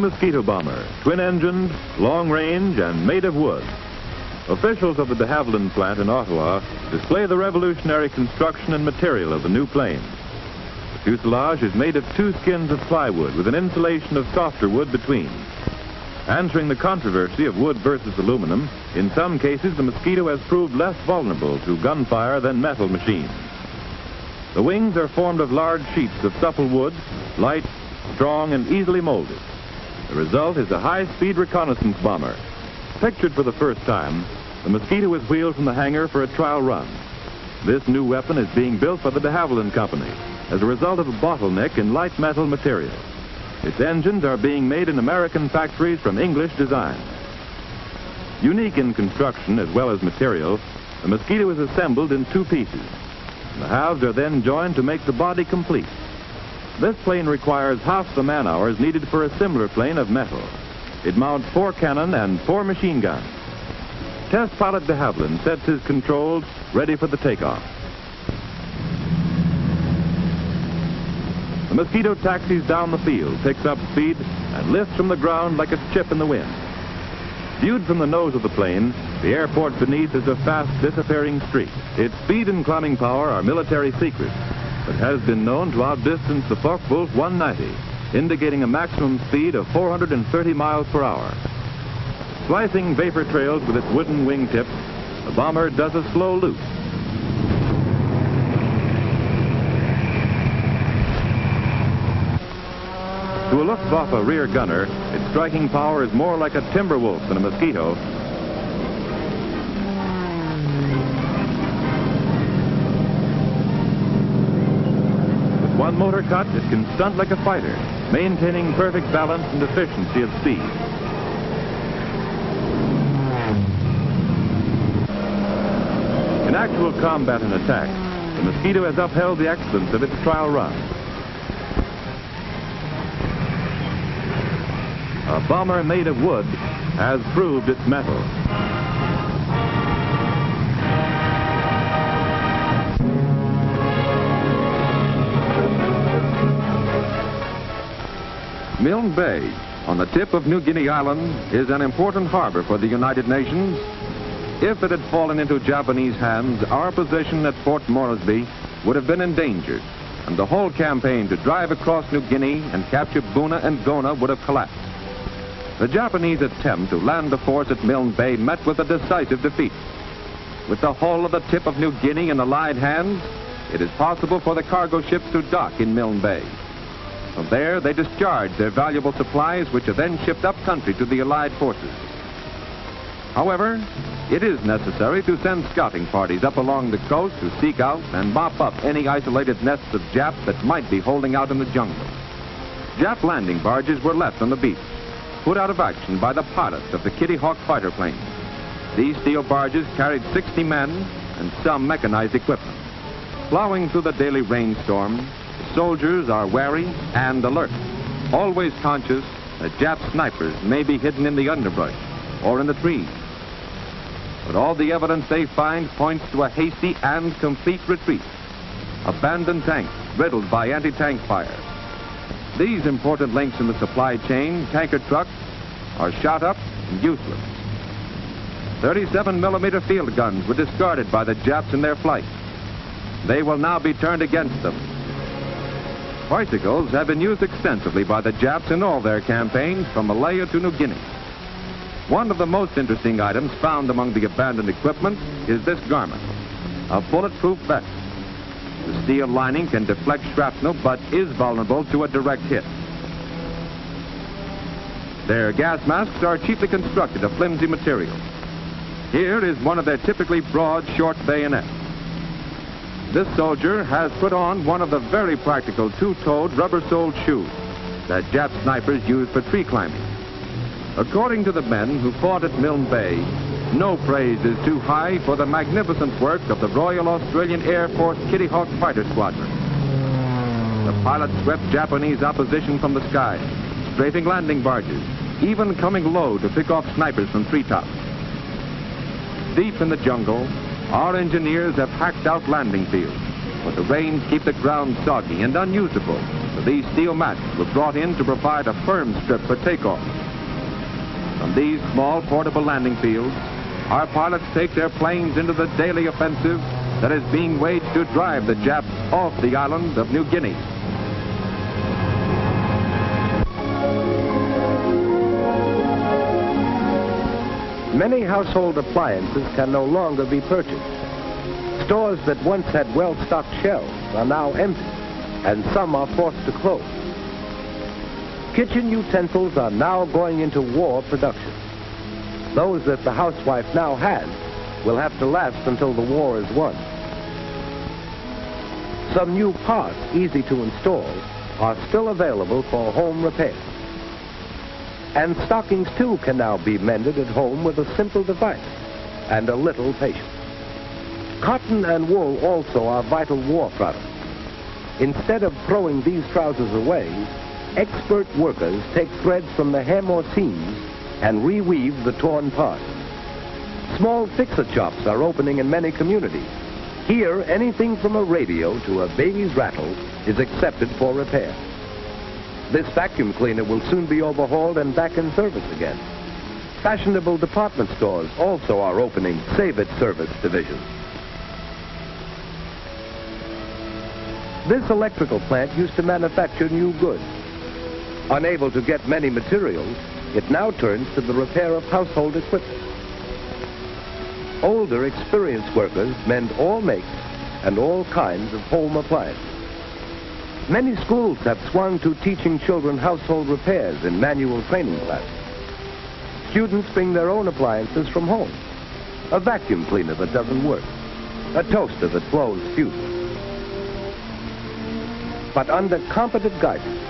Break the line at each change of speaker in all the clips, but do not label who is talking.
Mosquito bomber, twin-engined, long-range, and made of wood. Officials of the de Havilland plant in Ottawa display the revolutionary construction and material of the new plane. The fuselage is made of two skins of plywood with an insulation of softer wood between. Answering the controversy of wood versus aluminum, in some cases the Mosquito has proved less vulnerable to gunfire than metal machines. The wings are formed of large sheets of supple wood, light, strong, and easily molded. The result is a high-speed reconnaissance bomber. Pictured for the first time, the Mosquito is wheeled from the hangar for a trial run. This new weapon is being built by the de Havilland Company as a result of a bottleneck in light metal material. Its engines are being made in American factories from English design. Unique in construction as well as material, the Mosquito is assembled in two pieces. The halves are then joined to make the body complete. This plane requires half the man-hours needed for a similar plane of metal. It mounts 4 cannon and 4 machine guns. Test pilot de Havilland sets his controls ready for the takeoff. The Mosquito taxis down the field, picks up speed, and lifts from the ground like a chip in the wind. Viewed from the nose of the plane, the airport beneath is a fast disappearing streak. Its speed and climbing power are military secrets, but has been known to outdistance the Focke-Wulf 190, indicating a maximum speed of 430 miles per hour. Slicing vapor trails with its wooden wingtips, the bomber does a slow loop. To a Luftwaffe rear gunner, its striking power is more like a timber wolf than a Mosquito. With one motor cut, it can stunt like a fighter, maintaining perfect balance and efficiency of speed. In actual combat and attack, the Mosquito has upheld the excellence of its trial run. A bomber made of wood has proved its mettle.
Milne Bay, on the tip of New Guinea Island, is an important harbor for the United Nations. If it had fallen into Japanese hands, our position at Fort Moresby would have been endangered, and the whole campaign to drive across New Guinea and capture Buna and Gona would have collapsed. The Japanese attempt to land the force at Milne Bay met with a decisive defeat. With the whole of the tip of New Guinea in Allied hands, it is possible for the cargo ships to dock in Milne Bay. From there, they discharge their valuable supplies, which are then shipped up country to the Allied forces. However, it is necessary to send scouting parties up along the coast to seek out and mop up any isolated nests of Japs that might be holding out in the jungle. Jap landing barges were left on the beach, put out of action by the pilots of the Kitty Hawk fighter planes. These steel barges carried 60 men and some mechanized equipment. Plowing through the daily rainstorm, the soldiers are wary and alert, always conscious that Jap snipers may be hidden in the underbrush or in the trees. But all the evidence they find points to a hasty and complete retreat. Abandoned tanks riddled by anti-tank fire. These important links in the supply chain, tanker trucks, are shot up and useless. 37-millimeter field guns were discarded by the Japs in their flight. They will now be turned against them. Bicycles have been used extensively by the Japs in all their campaigns from Malaya to New Guinea. One of the most interesting items found among the abandoned equipment is this garment, a bulletproof vest. The steel lining can deflect shrapnel, but is vulnerable to a direct hit. Their gas masks are cheaply constructed of flimsy material. Here is one of their typically broad, short bayonets. This soldier has put on one of the very practical two-toed, rubber-soled shoes that Jap snipers use for tree climbing. According to the men who fought at Milne Bay, no praise is too high for the magnificent work of the Royal Australian Air Force Kitty Hawk Fighter Squadron. The pilots swept Japanese opposition from the sky, strafing landing barges, even coming low to pick off snipers from treetops. Deep in the jungle, our engineers have hacked out landing fields, but the rains keep the ground soggy and unusable. The these steel mats were brought in to provide a firm strip for takeoff. From these small portable landing fields, our pilots take their planes into the daily offensive that is being waged to drive the Japs off the island of New Guinea.
Many household appliances can no longer be purchased. Stores that once had well-stocked shelves are now empty, and some are forced to close. Kitchen utensils are now going into war production. Those that the housewife now has will have to last until the war is won. Some new parts, easy to install, are still available for home repair. And stockings, too, can now be mended at home with a simple device and a little patience. Cotton and wool also are vital war products. Instead of throwing these trousers away, expert workers take threads from the hem or seams and reweave the torn parts. Small fixer shops are opening in many communities. Here, anything from a radio to a baby's rattle is accepted for repair. This vacuum cleaner will soon be overhauled and back in service again. Fashionable department stores also are opening Save It service divisions. This electrical plant used to manufacture new goods. Unable to get many materials, it now turns to the repair of household equipment. Older, experienced workers mend all makes and all kinds of home appliances. Many schools have swung to teaching children household repairs in manual training classes. Students bring their own appliances from home. A vacuum cleaner that doesn't work. A toaster that blows fuses. But under competent guidance,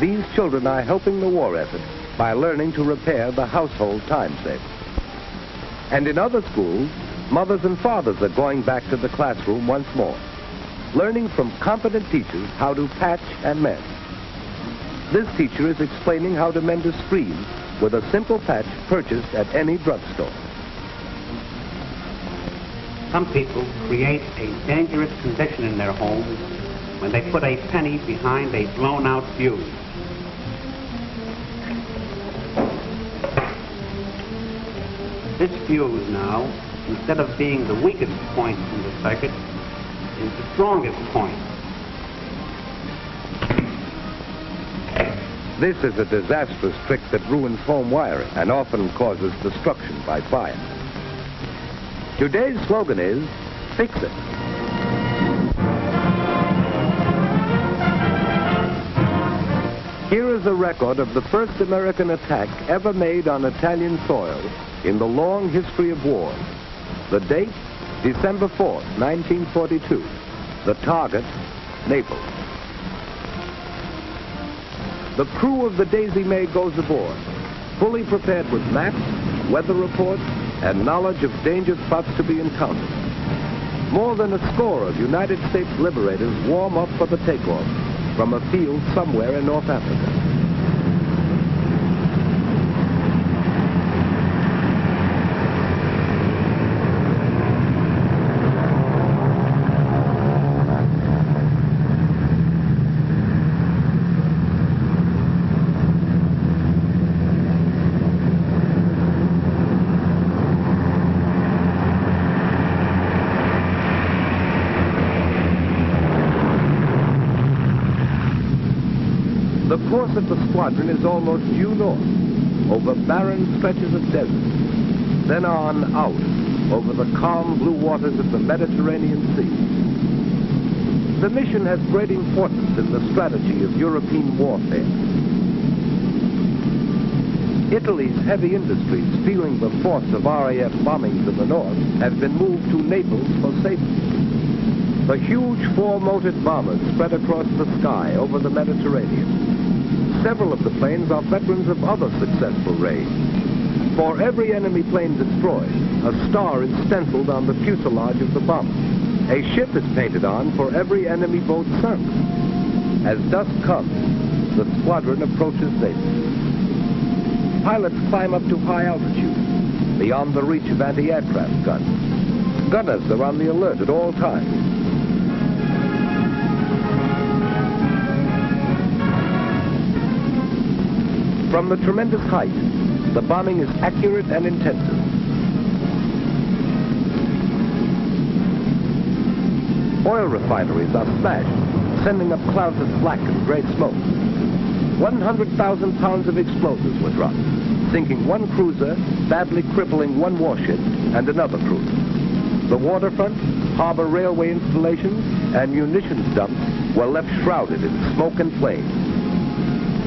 these children are helping the war effort by learning to repair the household time saver. And in other schools, mothers and fathers are going back to the classroom once more, learning from competent teachers how to patch and mend. This teacher is explaining how to mend a screen with a simple patch purchased at any drugstore.
Some people create a dangerous condition in their homes when they put a penny behind a blown-out fuse. This fuse now, instead of being the weakest point in the circuit, is the strongest point.
This is a disastrous trick that ruins home wiring and often causes destruction by fire. Today's slogan is, fix it. Here is a record of the first American attack ever made on Italian soil in the long history of war. The date, December 4th, 1942. The target, Naples. The crew of the Daisy May goes aboard, fully prepared with maps, weather reports, and knowledge of danger spots to be encountered. More than a score of United States liberators warm up for the takeoff from a field somewhere in North Africa. The course of the squadron is almost due north, over barren stretches of desert, then on out over the calm blue waters of the Mediterranean Sea. The mission has great importance in the strategy of European warfare. Italy's heavy industries, feeling the force of RAF bombings in the north, have been moved to Naples for safety. The huge four-motored bombers spread across the sky over the Mediterranean. Several of the planes are veterans of other successful raids. For every enemy plane destroyed, a star is stenciled on the fuselage of the bomber. A ship is painted on for every enemy boat sunk. As dusk comes, the squadron approaches Naples. Pilots climb up to high altitude, beyond the reach of anti-aircraft guns. Gunners are on the alert at all times. From the tremendous height, the bombing is accurate and intensive. Oil refineries are smashed, sending up clouds of black and gray smoke. 100,000 pounds of explosives were dropped, sinking one cruiser, badly crippling one warship and another cruiser. The waterfront, harbor railway installations, and munitions dumps were left shrouded in smoke and flame.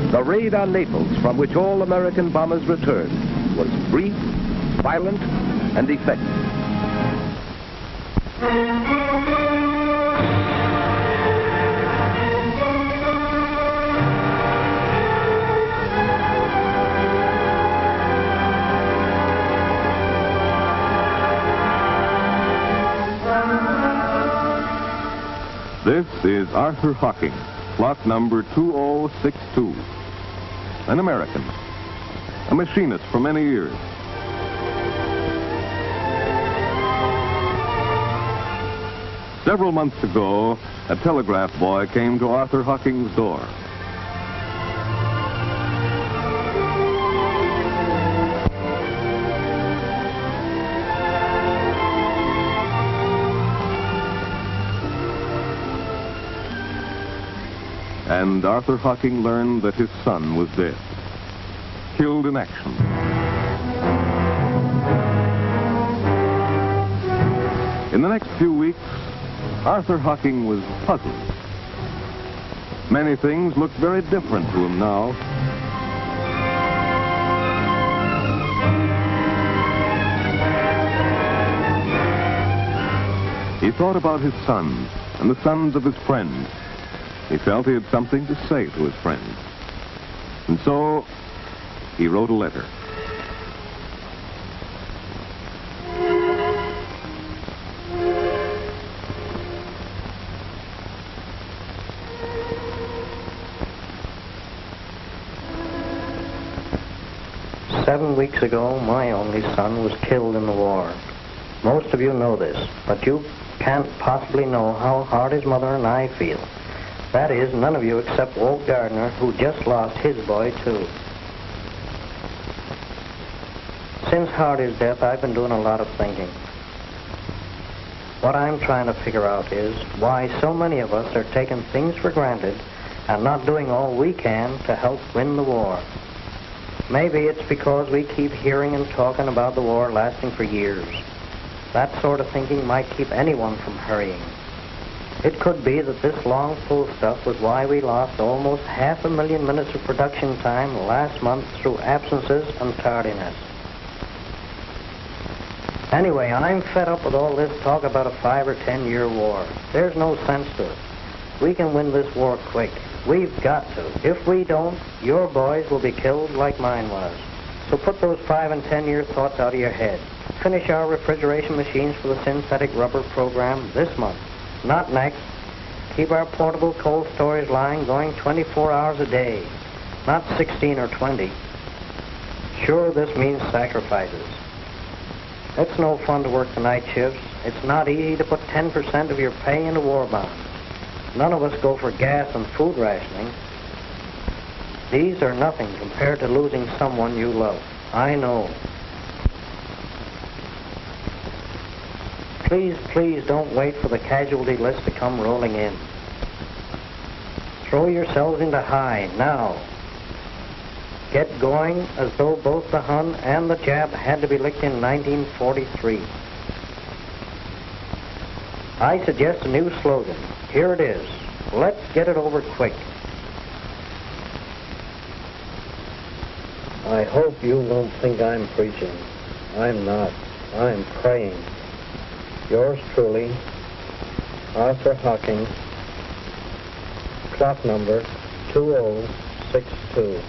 The raid on Naples, from which all American bombers returned, was brief, violent, and effective.
This is Arthur Hocking, plot number 2062. An American, a machinist for many years. Several months ago, a telegraph boy came to Arthur Hocking's door. And Arthur Hocking learned that his son was dead, killed in action. In the next few weeks, Arthur Hocking was puzzled. Many things looked very different to him now. He thought about his sons and the sons of his friends. He felt he had something to say to his friends. And so, he wrote a letter.
"7 weeks ago, my only son was killed in the war. Most of you know this, but you can't possibly know how hard his mother and I feel. That is, none of you except Walt Gardner, who just lost his boy, too. Since Hardy's death, I've been doing a lot of thinking. What I'm trying to figure out is why so many of us are taking things for granted and not doing all we can to help win the war. Maybe it's because we keep hearing and talking about the war lasting for years. That sort of thinking might keep anyone from hurrying. It could be that this long full stuff was why we lost almost 500,000 minutes of production time last month through absences and tardiness. Anyway, I'm fed up with all this talk about a 5 or 10 year war. There's no sense to it. We can win this war quick. We've got to. If we don't, your boys will be killed like mine was. So put those 5 and 10 year thoughts out of your head. Finish our refrigeration machines for the synthetic rubber program this month. Not next. Keep our portable cold storage line going 24 hours a day, not 16 or 20. Sure, this means sacrifices. It's no fun to work the night shifts. It's not easy to put 10% of your pay into war bonds. None of us go for gas and food rationing. These are nothing compared to losing someone you love. I know. Please, please don't wait for the casualty list to come rolling in. Throw yourselves into high now. Get going as though both the Hun and the Jap had to be licked in 1943. I suggest a new slogan. Here it is. Let's get it over quick. I hope you won't think I'm preaching. I'm not. I'm praying. Yours truly, Arthur Hocking, plot number 2062.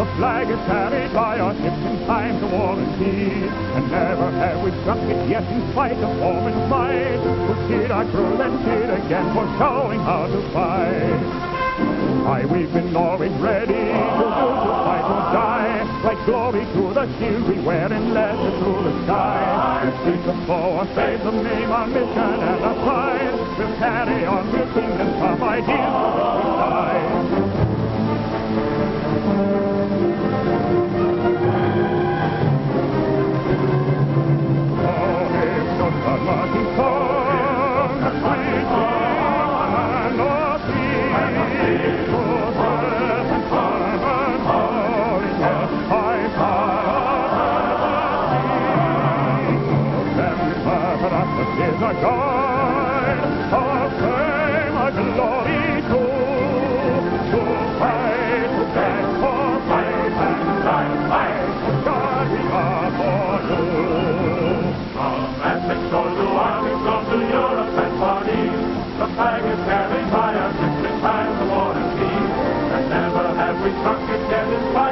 The flag is carried by our ships in times of war and peace, and never have we struck it yet in spite of form and might. Who cheered our crew and cheered again for showing how to fight. Aye, we've been always ready to fight or die. Like glory to the shield we wear and letters through the sky. We'll seek the foe or save the name, our mission and our pride. We'll carry on, we'll sing them some ideals for which we die. Is a guide, a fame, a glory to fight, to beg for fight and life, God we are for you. From Atlantic shore to Arctic, from to Europe and Far East, the flag is carried by our ships in times of war and peace, and never have we struck it yet in spite